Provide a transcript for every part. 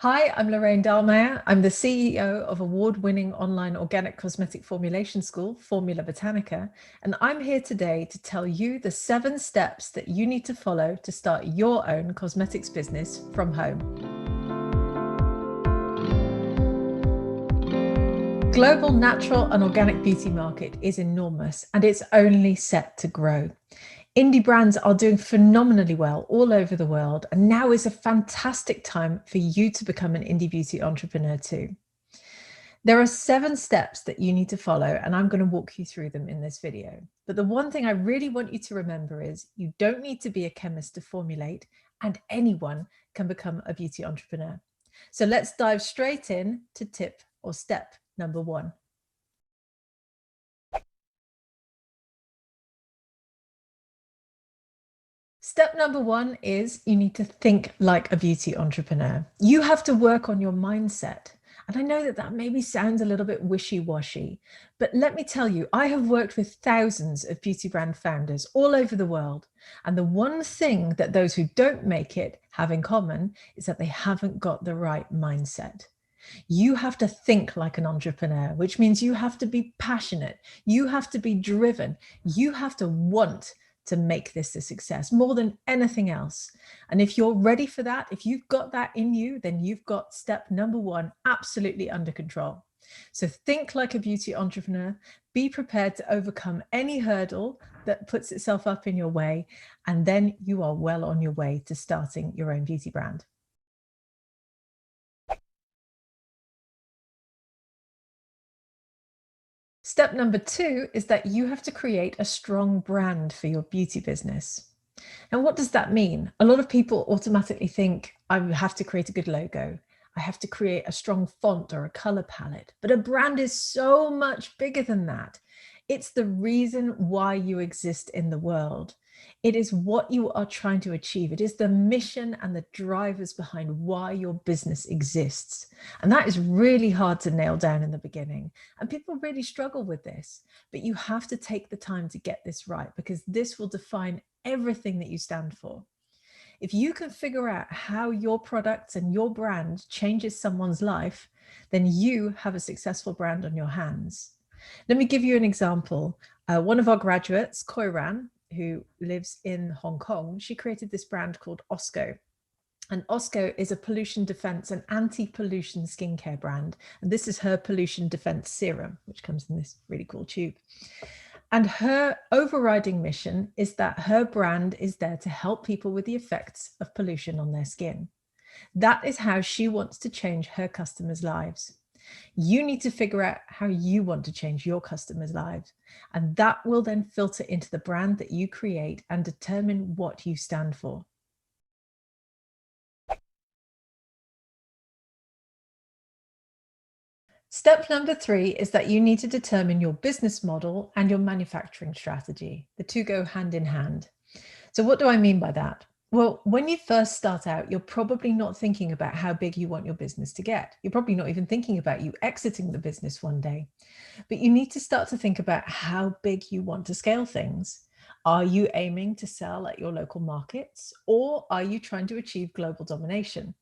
Hi, I'm Lorraine Dallmeier. I'm the CEO of award-winning online organic cosmetic formulation school, Botanica, and I'm here today to tell you the 7 steps that you need to follow to start your own cosmetics business from home. Global natural and organic beauty market is enormous and it's only set to grow. Indie brands are doing phenomenally well all over the world, and now is a fantastic time for you to become an indie beauty entrepreneur too. There are 7 steps that you need to follow, and I'm going to walk you through them in this video. But the one thing I really want you to remember is you don't need to be a chemist to formulate, and anyone can become a beauty entrepreneur. So let's dive straight in to tip or step number 1. Step number 1 is you need to think like a beauty entrepreneur. You have to work on your mindset. And I know that that maybe sounds a little bit wishy-washy, but let me tell you, I have worked with thousands of beauty brand founders all over the world. And the one thing that those who don't make it have in common is that they haven't got the right mindset. You have to think like an entrepreneur, which means you have to be passionate. You have to be driven. You have to want to make this a success more than anything else. And if you're ready for that, if you've got that in you, then you've got step number 1 absolutely under control. So think like a beauty entrepreneur, be prepared to overcome any hurdle that puts itself up in your way, and then you are well on your way to starting your own beauty brand. Step number 2 is that you have to create a strong brand for your beauty business. And what does that mean? A lot of people automatically think, I have to create a good logo. I have to create a strong font or a color palette. But a brand is so much bigger than that. It's the reason why you exist in the world. It is what you are trying to achieve. It is the mission and the drivers behind why your business exists. And that is really hard to nail down in the beginning. And people really struggle with this. But you have to take the time to get this right, because this will define everything that you stand for. If you can figure out how your products and your brand changes someone's life, then you have a successful brand on your hands. Let me give you an example. One of our graduates, Koiran, who lives in Hong Kong, she created this brand called Osco. And Osco is a pollution defense and anti-pollution skincare brand. And this is her pollution defense serum, which comes in this really cool tube. And her overriding mission is that her brand is there to help people with the effects of pollution on their skin. That is how she wants to change her customers' lives. You need to figure out how you want to change your customers' lives. And that will then filter into the brand that you create and determine what you stand for. Step number 3 is that you need to determine your business model and your manufacturing strategy. The two go hand in hand. So what do I mean by that? Well, when you first start out, you're probably not thinking about how big you want your business to get. You're probably not even thinking about you exiting the business one day. But you need to start to think about how big you want to scale things. Are you aiming to sell at your local markets, or are you trying to achieve global domination?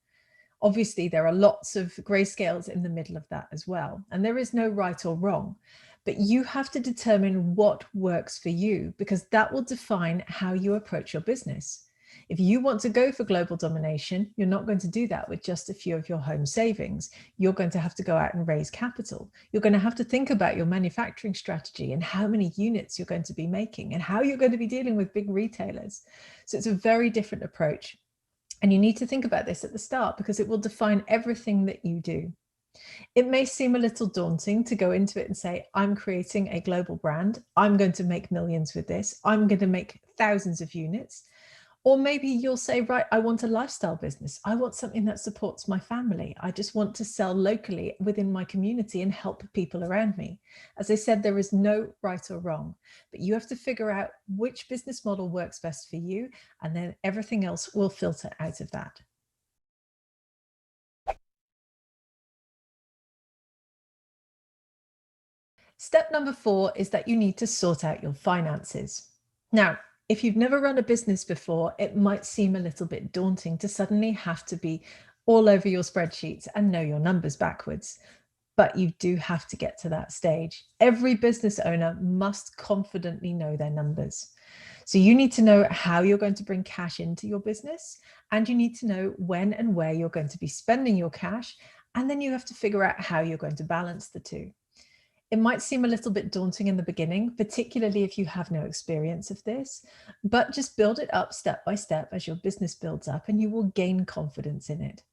Obviously, there are lots of grayscales in the middle of that as well. And there is no right or wrong, but you have to determine what works for you, because that will define how you approach your business. If you want to go for global domination, you're not going to do that with just a few of your home savings. You're going to have to go out and raise capital. You're going to have to think about your manufacturing strategy and how many units you're going to be making and how you're going to be dealing with big retailers. So it's a very different approach. And you need to think about this at the start, because it will define everything that you do. It may seem a little daunting to go into it and say, I'm creating a global brand. I'm going to make millions with this. I'm going to make thousands of units. Or maybe you'll say, right, I want a lifestyle business. I want something that supports my family. I just want to sell locally within my community and help people around me. As I said, there is no right or wrong, but you have to figure out which business model works best for you, and then everything else will filter out of that. Step number 4 is that you need to sort out your finances. Now, if you've never run a business before, it might seem a little bit daunting to suddenly have to be all over your spreadsheets and know your numbers backwards. But you do have to get to that stage. Every business owner must confidently know their numbers. So you need to know how you're going to bring cash into your business, and you need to know when and where you're going to be spending your cash. And then you have to figure out how you're going to balance the two. It might seem a little bit daunting in the beginning, particularly if you have no experience of this, but just build it up step by step as your business builds up, and you will gain confidence in it.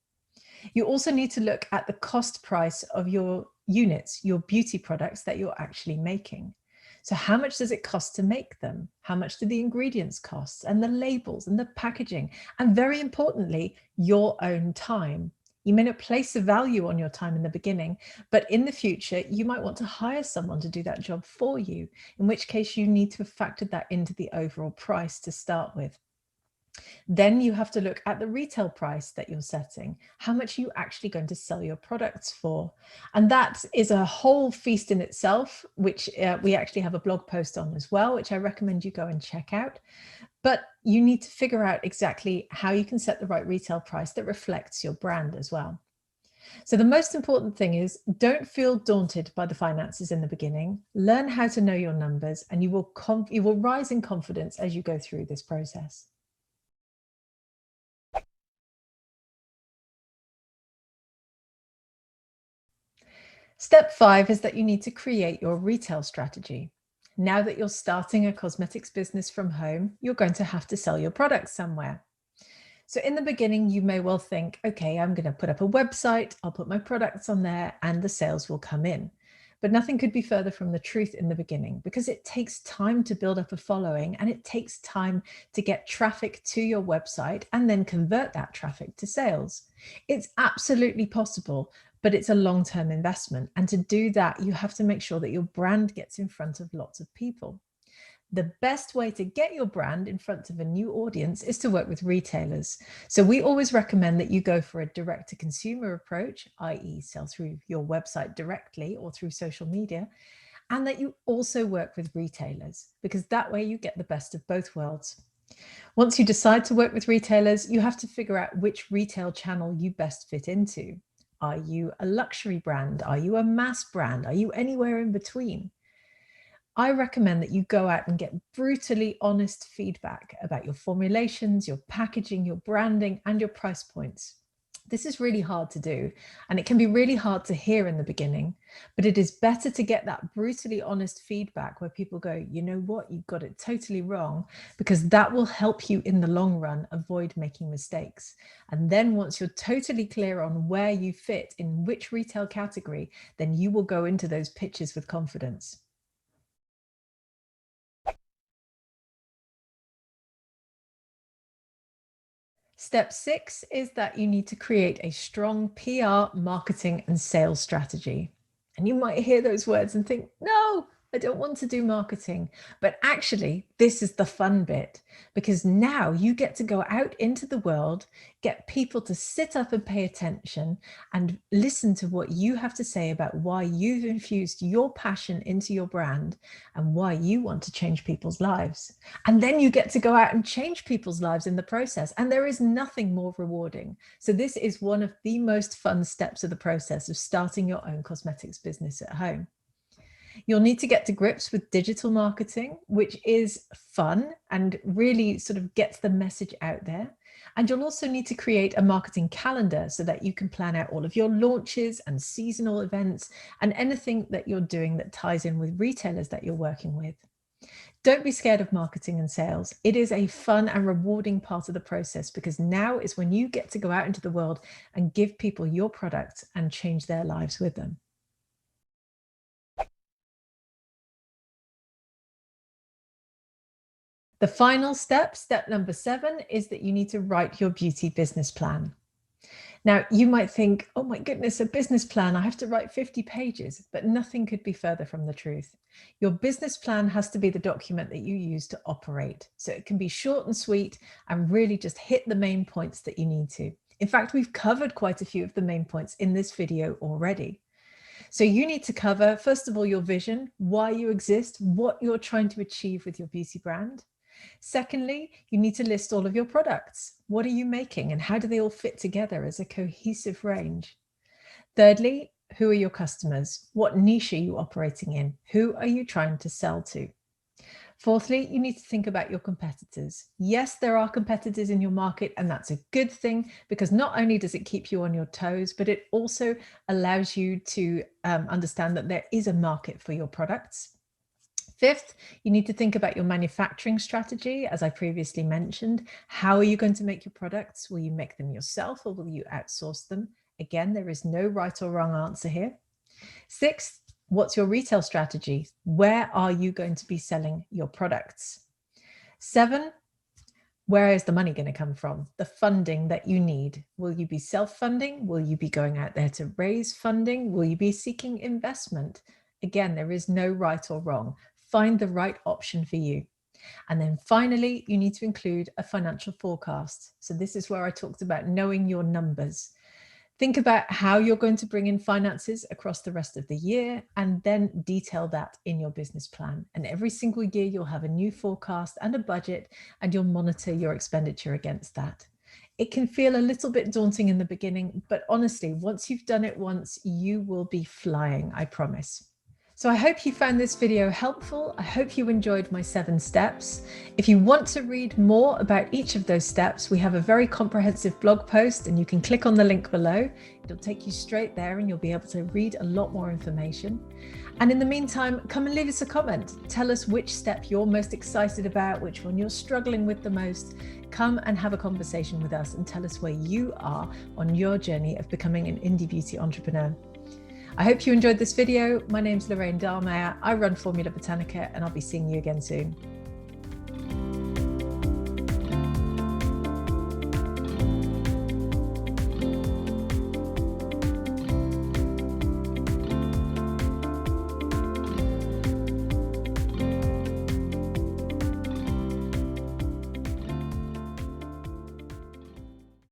You also need to look at the cost price of your units, your beauty products that you're actually making. So how much does it cost to make them? How much do the ingredients cost, and the labels and the packaging? And very importantly, your own time. You may not place a value on your time in the beginning, but in the future, you might want to hire someone to do that job for you, in which case you need to have factored that into the overall price to start with. Then you have to look at the retail price that you're setting. How much are you actually going to sell your products for? And that is a whole feast in itself, which we actually have a blog post on as well, which I recommend you go and check out. But you need to figure out exactly how you can set the right retail price that reflects your brand as well. So the most important thing is, don't feel daunted by the finances in the beginning. Learn how to know your numbers, and you will rise in confidence as you go through this process. Step 5 is that you need to create your retail strategy. Now that you're starting a cosmetics business from home, you're going to have to sell your products somewhere. So in the beginning, you may well think, okay, I'm going to put up a website, I'll put my products on there, and the sales will come in. But nothing could be further from the truth in the beginning, because it takes time to build up a following, and it takes time to get traffic to your website and then convert that traffic to sales. It's absolutely possible, but it's a long-term investment. And to do that, you have to make sure that your brand gets in front of lots of people. The best way to get your brand in front of a new audience is to work with retailers. So we always recommend that you go for a direct to consumer approach, i.e. sell through your website directly or through social media, and that you also work with retailers, because that way you get the best of both worlds. Once you decide to work with retailers, you have to figure out which retail channel you best fit into. Are you a luxury brand? Are you a mass brand? Are you anywhere in between? I recommend that you go out and get brutally honest feedback about your formulations, your packaging, your branding, and your price points. This is really hard to do, and it can be really hard to hear in the beginning, but it is better to get that brutally honest feedback where people go, you know what, you got it totally wrong, because that will help you in the long run avoid making mistakes. And then once you're totally clear on where you fit in which retail category, then you will go into those pitches with confidence. Step 6 is that you need to create a strong PR, marketing, and sales strategy. And you might hear those words and think, no, I don't want to do marketing. But actually, this is the fun bit, because now you get to go out into the world, get people to sit up and pay attention and listen to what you have to say about why you've infused your passion into your brand and why you want to change people's lives. And then you get to go out and change people's lives in the process. And there is nothing more rewarding. So this is one of the most fun steps of the process of starting your own cosmetics business at home. You'll need to get to grips with digital marketing, which is fun and really sort of gets the message out there. And you'll also need to create a marketing calendar so that you can plan out all of your launches and seasonal events and anything that you're doing that ties in with retailers that you're working with. Don't be scared of marketing and sales. It is a fun and rewarding part of the process, because now is when you get to go out into the world and give people your products and change their lives with them. The final step, step number 7, is that you need to write your beauty business plan. Now, you might think, oh my goodness, a business plan, I have to write 50 pages, but nothing could be further from the truth. Your business plan has to be the document that you use to operate. So it can be short and sweet and really just hit the main points that you need to. In fact, we've covered quite a few of the main points in this video already. So you need to cover, first of all, your vision, why you exist, what you're trying to achieve with your beauty brand. Secondly, you need to list all of your products. What are you making and how do they all fit together as a cohesive range? Thirdly, who are your customers? What niche are you operating in? Who are you trying to sell to? Fourthly, you need to think about your competitors. Yes, there are competitors in your market, and that's a good thing because not only does it keep you on your toes, but it also allows you to understand that there is a market for your products. Fifth, you need to think about your manufacturing strategy. As I previously mentioned, how are you going to make your products? Will you make them yourself or will you outsource them? Again, there is no right or wrong answer here. Sixth, what's your retail strategy? Where are you going to be selling your products? 7, where is the money going to come from? The funding that you need. Will you be self-funding? Will you be going out there to raise funding? Will you be seeking investment? Again, there is no right or wrong. Find the right option for you. And then finally, you need to include a financial forecast. So this is where I talked about knowing your numbers. Think about how you're going to bring in finances across the rest of the year and then detail that in your business plan. And every single year you'll have a new forecast and a budget and you'll monitor your expenditure against that. It can feel a little bit daunting in the beginning, but honestly, once you've done it once, you will be flying, I promise. So I hope you found this video helpful. I hope you enjoyed my 7 steps. If you want to read more about each of those steps, we have a very comprehensive blog post and you can click on the link below. It'll take you straight there and you'll be able to read a lot more information. And in the meantime, come and leave us a comment. Tell us which step you're most excited about, which one you're struggling with the most. Come and have a conversation with us and tell us where you are on your journey of becoming an indie beauty entrepreneur. I hope you enjoyed this video. My name's Lorraine Dallmeier. I run Formula Botanica and I'll be seeing you again soon.